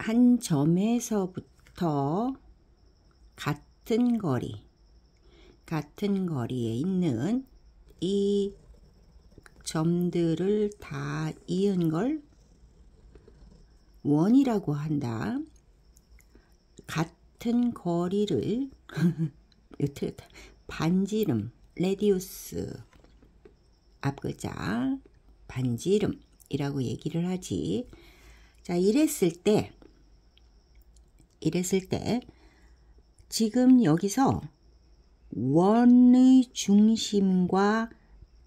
한 점에서부터 같은 거리에 있는 이 점들을 다 이은 걸 원이라고 한다. 같은 거리를 반지름, 레디우스 앞글자 반지름이라고 얘기를 하지. 자, 이랬을 때 지금 여기서 원의 중심과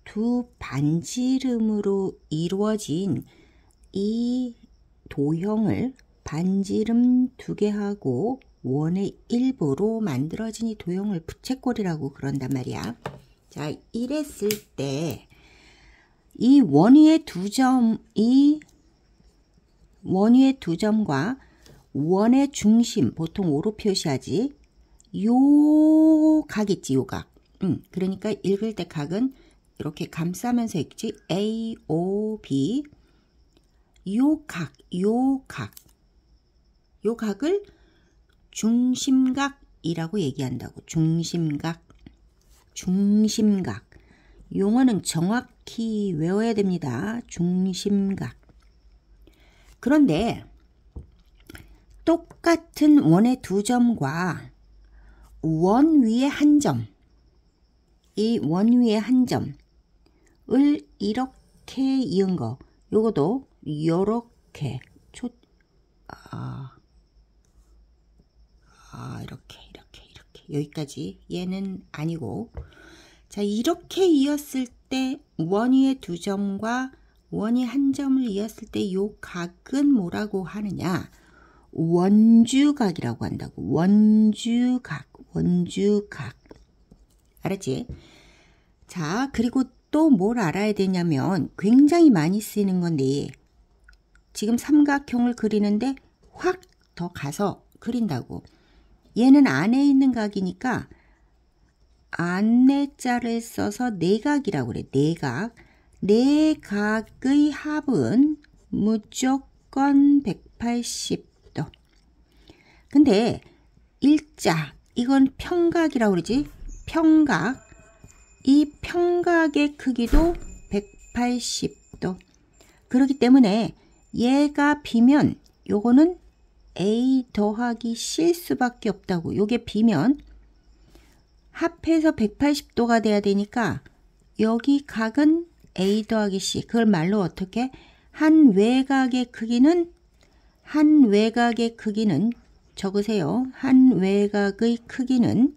두 반지름으로 이루어진 이 도형을 반지름 두 개하고 원의 일부로 만들어진 이 도형을 부채꼴이라고 그런단 말이야. 자, 이랬을 때 이 원위의 두 점과 원의 중심, 보통 O로 표시하지. 요 각 있지, 요 각. 그러니까 읽을 때 각은 이렇게 감싸면서 읽지. A, O, B. 요 각을 중심각이라고 얘기한다고. 중심각. 용어는 정확히 외워야 됩니다. 중심각. 그런데 똑같은 원의 두 점과 원 위에 한 점, 이 원 위에 한 점을 이렇게 이은 거, 요것도 요렇게 이렇게 여기까지. 얘는 아니고, 자, 이렇게 이었을 때 원 위에 두 점과 원이 한 점을 이었을 때 요 각은 뭐라고 하느냐? 원주각이라고 한다고. 원주각. 알았지? 자, 그리고 또 뭘 알아야 되냐면 굉장히 많이 쓰이는 건데, 지금 삼각형을 그리는데 확 더 가서 그린다고. 얘는 안에 있는 각이니까 안내자를 써서 내각이라고 그래. 내각. 내각의 합은 무조건 180도. 근데 일자, 이건 평각이라고 그러지. 평각. 이 평각의 크기도 180도. 그렇기 때문에 얘가 비면 요거는 A 더하기 C일 수밖에 없다고. 요게 비면 합해서 180도가 돼야 되니까 여기 각은 A 더하기 C. 그걸 말로 어떻게? 한 외곽의 크기는 적으세요. 한 외곽의 크기는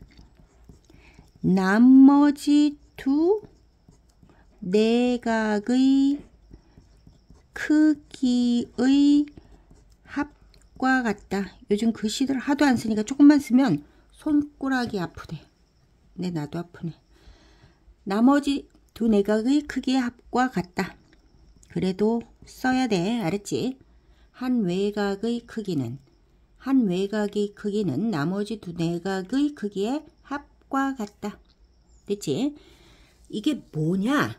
나머지 두 내각의 크기의 합과 같다. 요즘 글씨들 하도 안 쓰니까 조금만 쓰면 손가락이 아프대. 네, 나도 아프네. 나머지 두 내각의 크기의 합과 같다. 그래도 써야 돼. 알았지? 한 외곽의 크기는 나머지 두 내각의 크기의 합과 같다. 됐지? 이게 뭐냐?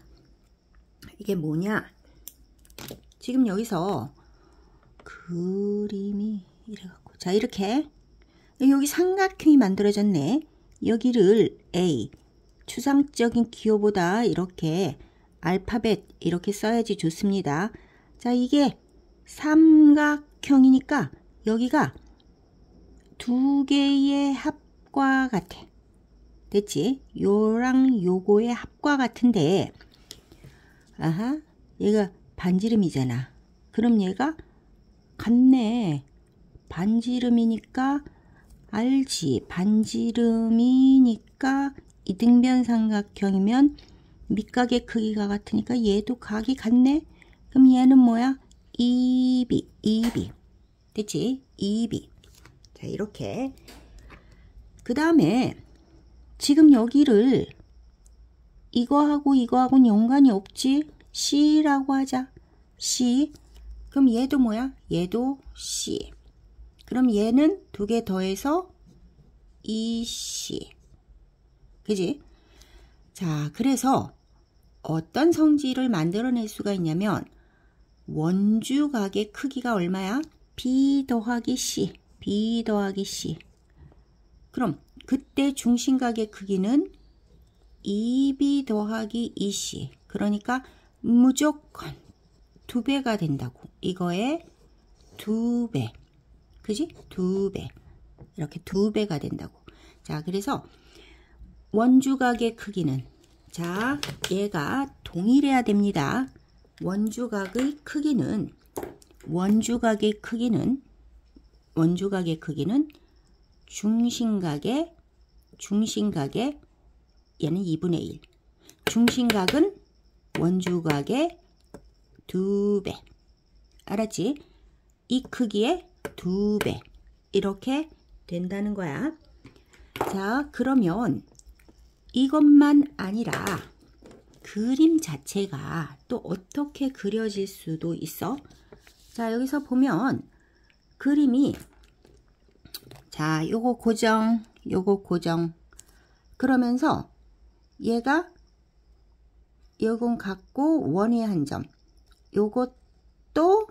지금 여기서 그림이 이래갖고, 자, 이렇게 여기 삼각형이 만들어졌네. 여기를 A, 추상적인 기호보다 이렇게 알파벳 이렇게 써야지 좋습니다. 자, 이게 삼각형이니까 여기가 두 개의 합과 같아. 됐지? 요랑 요거의 합과 같은데, 아하, 얘가 반지름이잖아. 그럼 얘가 같네. 반지름이니까 알지. 반지름이니까 이등변 삼각형이면 밑각의 크기가 같으니까 얘도 각이 같네. 그럼 얘는 뭐야? 2B. 됐지? 2B. 자, 이렇게. 그 다음에 지금 여기를 이거하고는 연관이 없지? C라고 하자. C. 그럼 얘도 뭐야? 얘도 C. 그럼 얘는 두 개 더해서 EC. 그지? 자, 그래서 어떤 성질을 만들어낼 수가 있냐면 원주각의 크기가 얼마야? B 더하기 C, B 더하기 C. 그럼 그때 중심각의 크기는 2B 더하기 2C. 그러니까 무조건 2배가 된다고. 이거에 2배. 그지? 2배. 이렇게 2배가 된다고. 자, 그래서 원주각의 크기는, 자, 얘가 동일해야 됩니다. 원주각의 크기는 중심각의 얘는 2분의 1. 중심각은 원주각의 2배. 알았지? 이 크기의 2배. 이렇게 된다는 거야. 자, 그러면 이것만 아니라 그림 자체가 또 어떻게 그려질 수도 있어. 자, 여기서 보면 그림이, 자, 요거 고정, 요거 고정. 그러면서 얘가 요건 같고 원의 한 점. 요것도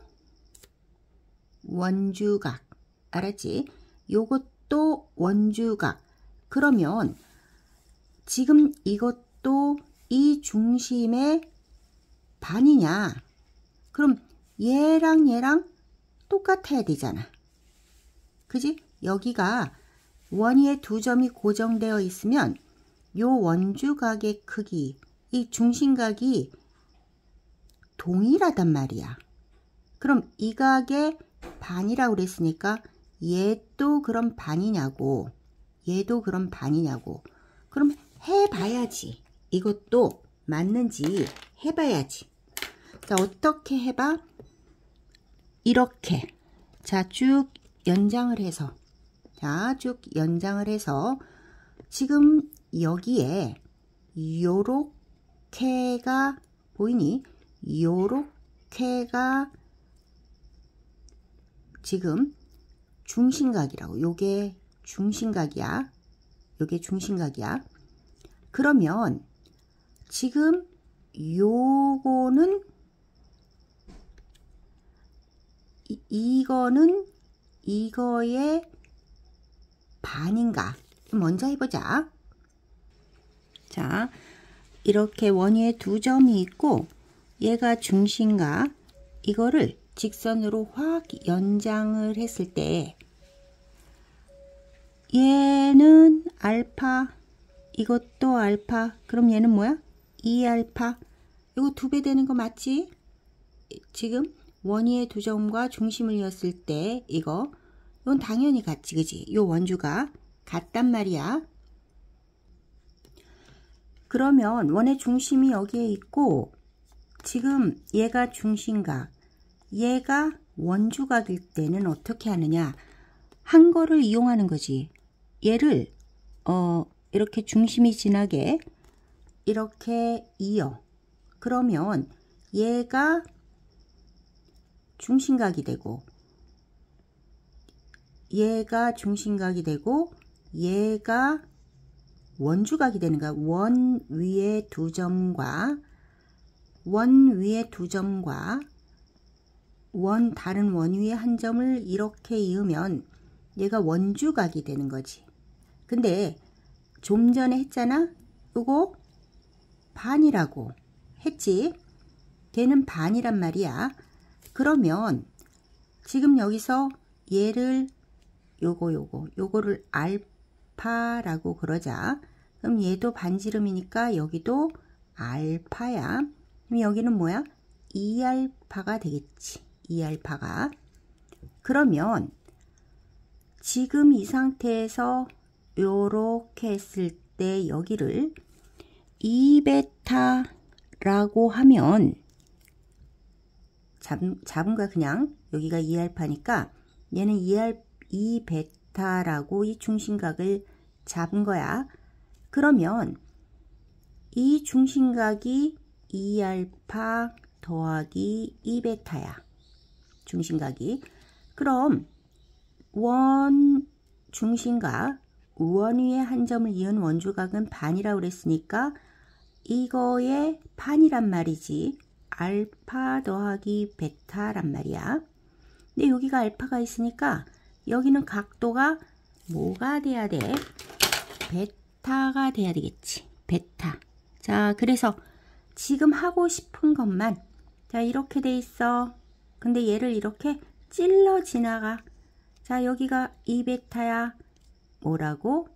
원주각. 알았지? 요것도 원주각. 그러면 지금 이것도 이 중심의 반이냐? 그럼 얘랑 똑같아야 되잖아. 그지? 여기가 원위에 두 점이 고정되어 있으면 요 원주각의 크기, 이 중심각이 동일하단 말이야. 그럼 이 각의 반이라고 그랬으니까 얘도 그럼 반이냐고. 얘도 그럼 반이냐고. 그럼 해봐야지. 이것도 맞는지 해봐야지. 자, 어떻게 해봐? 이렇게. 자, 쭉 연장을 해서. 자, 쭉 연장을 해서 지금 여기에 요렇게가 보이니? 요렇게가 지금 중심각이라고. 요게 중심각이야. 요게 중심각이야. 그러면 지금 요거는 이거는 이거의 반인가? 먼저 해보자. 자, 이렇게 원위에 두 점이 있고 얘가 중심각. 이거를 직선으로 확 연장을 했을 때 얘는 알파, 이것도 알파. 그럼 얘는 뭐야? 2알파. 이거 2배 되는 거 맞지? 지금 원위의 두 점과 중심을 이었을 때 이건 당연히 같지, 그지? 요 원주가 같단 말이야. 그러면 원의 중심이 여기에 있고 지금 얘가 중심각, 얘가 원주각일 때는 어떻게 하느냐? 한 거를 이용하는 거지. 얘를 이렇게 중심이 지나게 이렇게 이어. 그러면 얘가 중심각이 되고 얘가 중심각이 되고 얘가 원주각이 되는 거야. 원 위에 두 점과 다른 원 위에 한 점을 이렇게 이으면 얘가 원주각이 되는 거지. 근데 좀 전에 했잖아. 이거 반이라고 했지. 걔는 반이란 말이야. 그러면 지금 여기서 얘를 요거를 알파라고 그러자. 그럼 얘도 반지름이니까 여기도 알파야. 그럼 여기는 뭐야? 2알파가 되겠지. 2알파가. 그러면 지금 이 상태에서 요렇게 했을 때 여기를 2베타라고 하면 잡은 거야. 그냥 여기가 2알파니까 얘는 2베타라고 이 중심각을 잡은 거야. 그러면 이 중심각이 2알파 더하기 2베타야. 중심각이. 그럼 원 중심각, 원 위에 한 점을 이은 원주각은 반이라고 그랬으니까 이거의 반이란 말이지. 알파 더하기 베타란 말이야. 근데 여기가 알파가 있으니까 여기는 각도가 뭐가 돼야 돼? 베타가 돼야 되겠지. 베타. 자, 그래서 지금 하고 싶은 것만, 자, 이렇게 돼 있어. 근데 얘를 이렇게 찔러 지나가. 자, 여기가 2베타야. 뭐라고?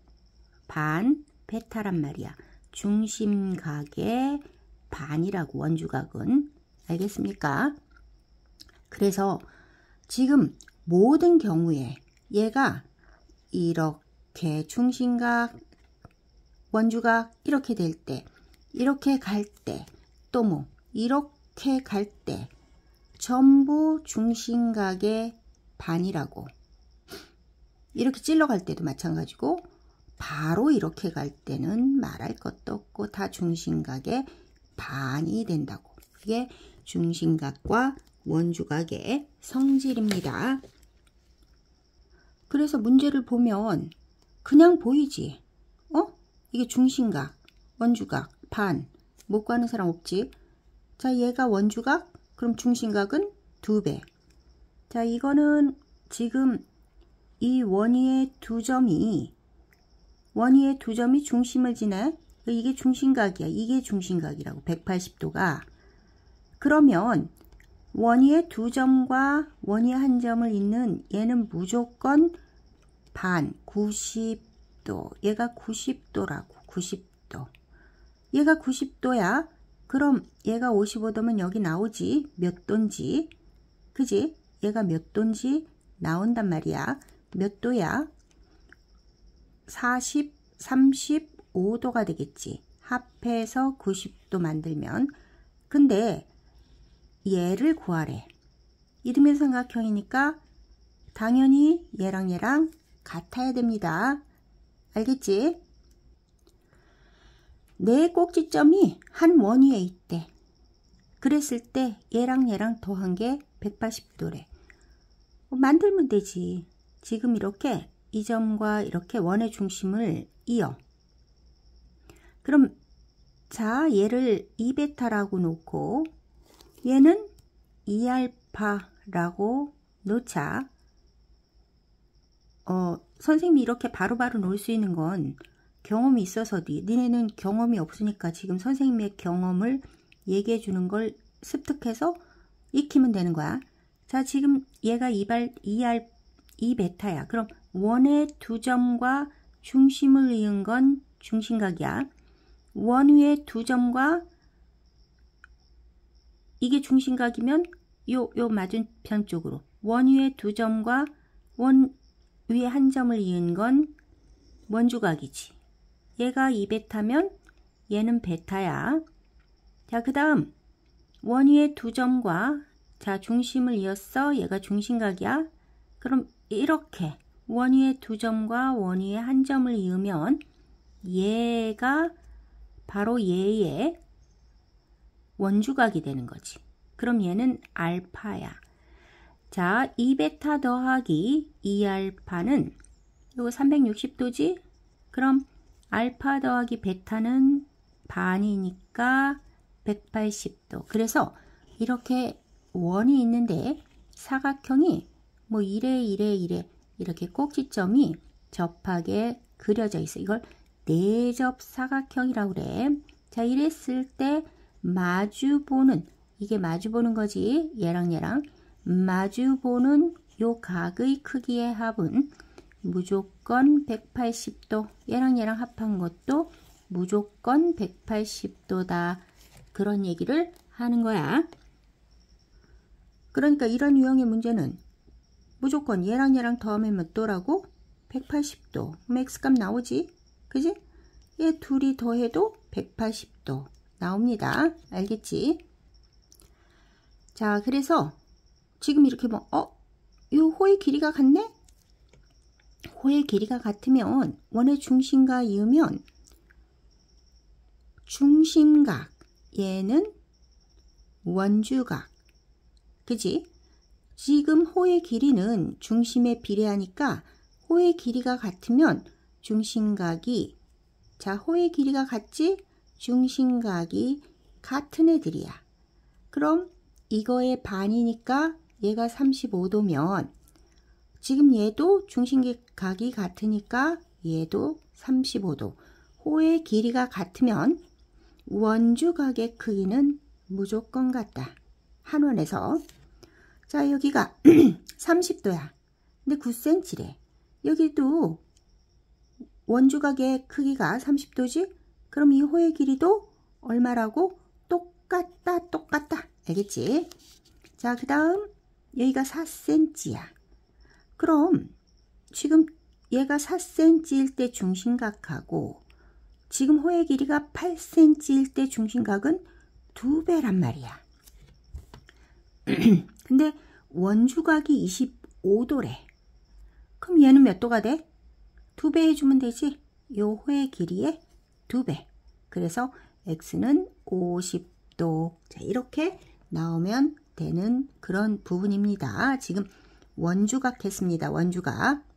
반 베타란 말이야. 중심각의 반이라고, 원주각은. 알겠습니까? 그래서 지금 모든 경우에 얘가 이렇게 중심각, 원주각 이렇게 될 때, 이렇게 갈 때, 또 뭐 이렇게 갈 때 전부 중심각의 반이라고. 이렇게 찔러 갈 때도 마찬가지고 바로 이렇게 갈 때는 말할 것도 없고 다 중심각의 반이 된다고. 이게 중심각과 원주각의 성질입니다. 그래서 문제를 보면 그냥 보이지. 이게 중심각, 원주각, 반. 못 구하는 사람 없지. 자, 얘가 원주각, 그럼 중심각은 2배. 자, 이거는 지금 이 원위의 두 점이 중심을 지나. 이게 중심각이야. 이게 중심각이라고. 180도가. 그러면 원위의 두 점과 원위의 한 점을 잇는 얘는 무조건 반, 90도. 얘가 90도라고. 90도. 얘가 90도야. 그럼 얘가 55도면 여기 나오지. 몇 도인지. 그지? 얘가 몇 도인지 나온단 말이야. 몇 도야? 40, 35도가 되겠지. 합해서 90도 만들면. 근데 얘를 구하래. 이등변삼각형이니까 당연히 얘랑 같아야 됩니다. 알겠지? 내 꼭지점이 한 원위에 있대. 그랬을 때 얘랑 더한 게 180도래. 만들면 되지. 지금 이렇게 이 점과 이렇게 원의 중심을 이어. 그럼 자, 얘를 2베타라고 놓고 얘는 2알파라고 놓자. 선생님이 이렇게 바로바로 놓을 수 있는 건 경험이 있어서지. 니네는 경험이 없으니까 지금 선생님의 경험을 얘기해 주는 걸 습득해서 익히면 되는 거야. 자, 지금 얘가 2베타야. 그럼 원의 두 점과 중심을 이은 건 중심각이야. 원 위의 두 점과 이게 중심각이면 요 맞은편 쪽으로 원 위의 두 점과 원 위에 한 점을 이은 건 원주각이지. 얘가 2베타면 얘는 베타야. 자, 그 다음 원 위의 두 점과 자, 중심을 이었어. 얘가 중심각이야. 그럼 이렇게 원 위의 두 점과 원 위의 한 점을 이으면 얘가 바로 얘의 원주각이 되는 거지. 그럼 얘는 알파야. 자, 2베타 더하기 2알파는 요거 360도지? 그럼 알파 더하기 베타는 반이니까 180도. 그래서 이렇게 원이 있는데 사각형이 뭐 이래 이렇게 꼭지점이 접하게 그려져 있어. 이걸 내접 사각형이라고 그래. 자, 이랬을 때 마주보는, 이게 마주보는 거지. 얘랑 마주보는 요 각의 크기의 합은 무조건 180도. 얘랑 합한 것도 무조건 180도다. 그런 얘기를 하는 거야. 그러니까 이런 유형의 문제는 무조건 얘랑 더하면 몇 도라고? 180도. X값 나오지? 그지? 얘 둘이 더해도 180도 나옵니다. 알겠지? 자, 그래서 지금 이렇게 뭐, 이 호의 길이가 같네? 호의 길이가 같으면 원의 중심과 이으면 중심각, 얘는 원주각. 그지? 지금 호의 길이는 중심에 비례하니까 호의 길이가 같으면 중심각이, 자, 호의 길이가 같지? 중심각이 같은 애들이야. 그럼 이거의 반이니까 얘가 35도면 지금 얘도 중심각이 같으니까 얘도 35도. 호의 길이가 같으면 원주각의 크기는 무조건 같다. 한원에서. 자, 여기가 30도야. 근데 9cm래. 여기도 원주각의 크기가 30도지? 그럼 이 호의 길이도 얼마라고? 똑같다, 똑같다. 알겠지? 자, 그 다음 여기가 4cm야. 그럼 지금 얘가 4cm일 때 중심각하고 지금 호의 길이가 8cm일 때 중심각은 2배란 말이야. 근데 원주각이 25도래. 그럼 얘는 몇 도가 돼? 2배 해주면 되지? 요 호의 길이의 2배. 그래서 x는 50도. 자, 이렇게 나오면 되는 그런 부분입니다. 지금 원주각 했습니다. 원주각.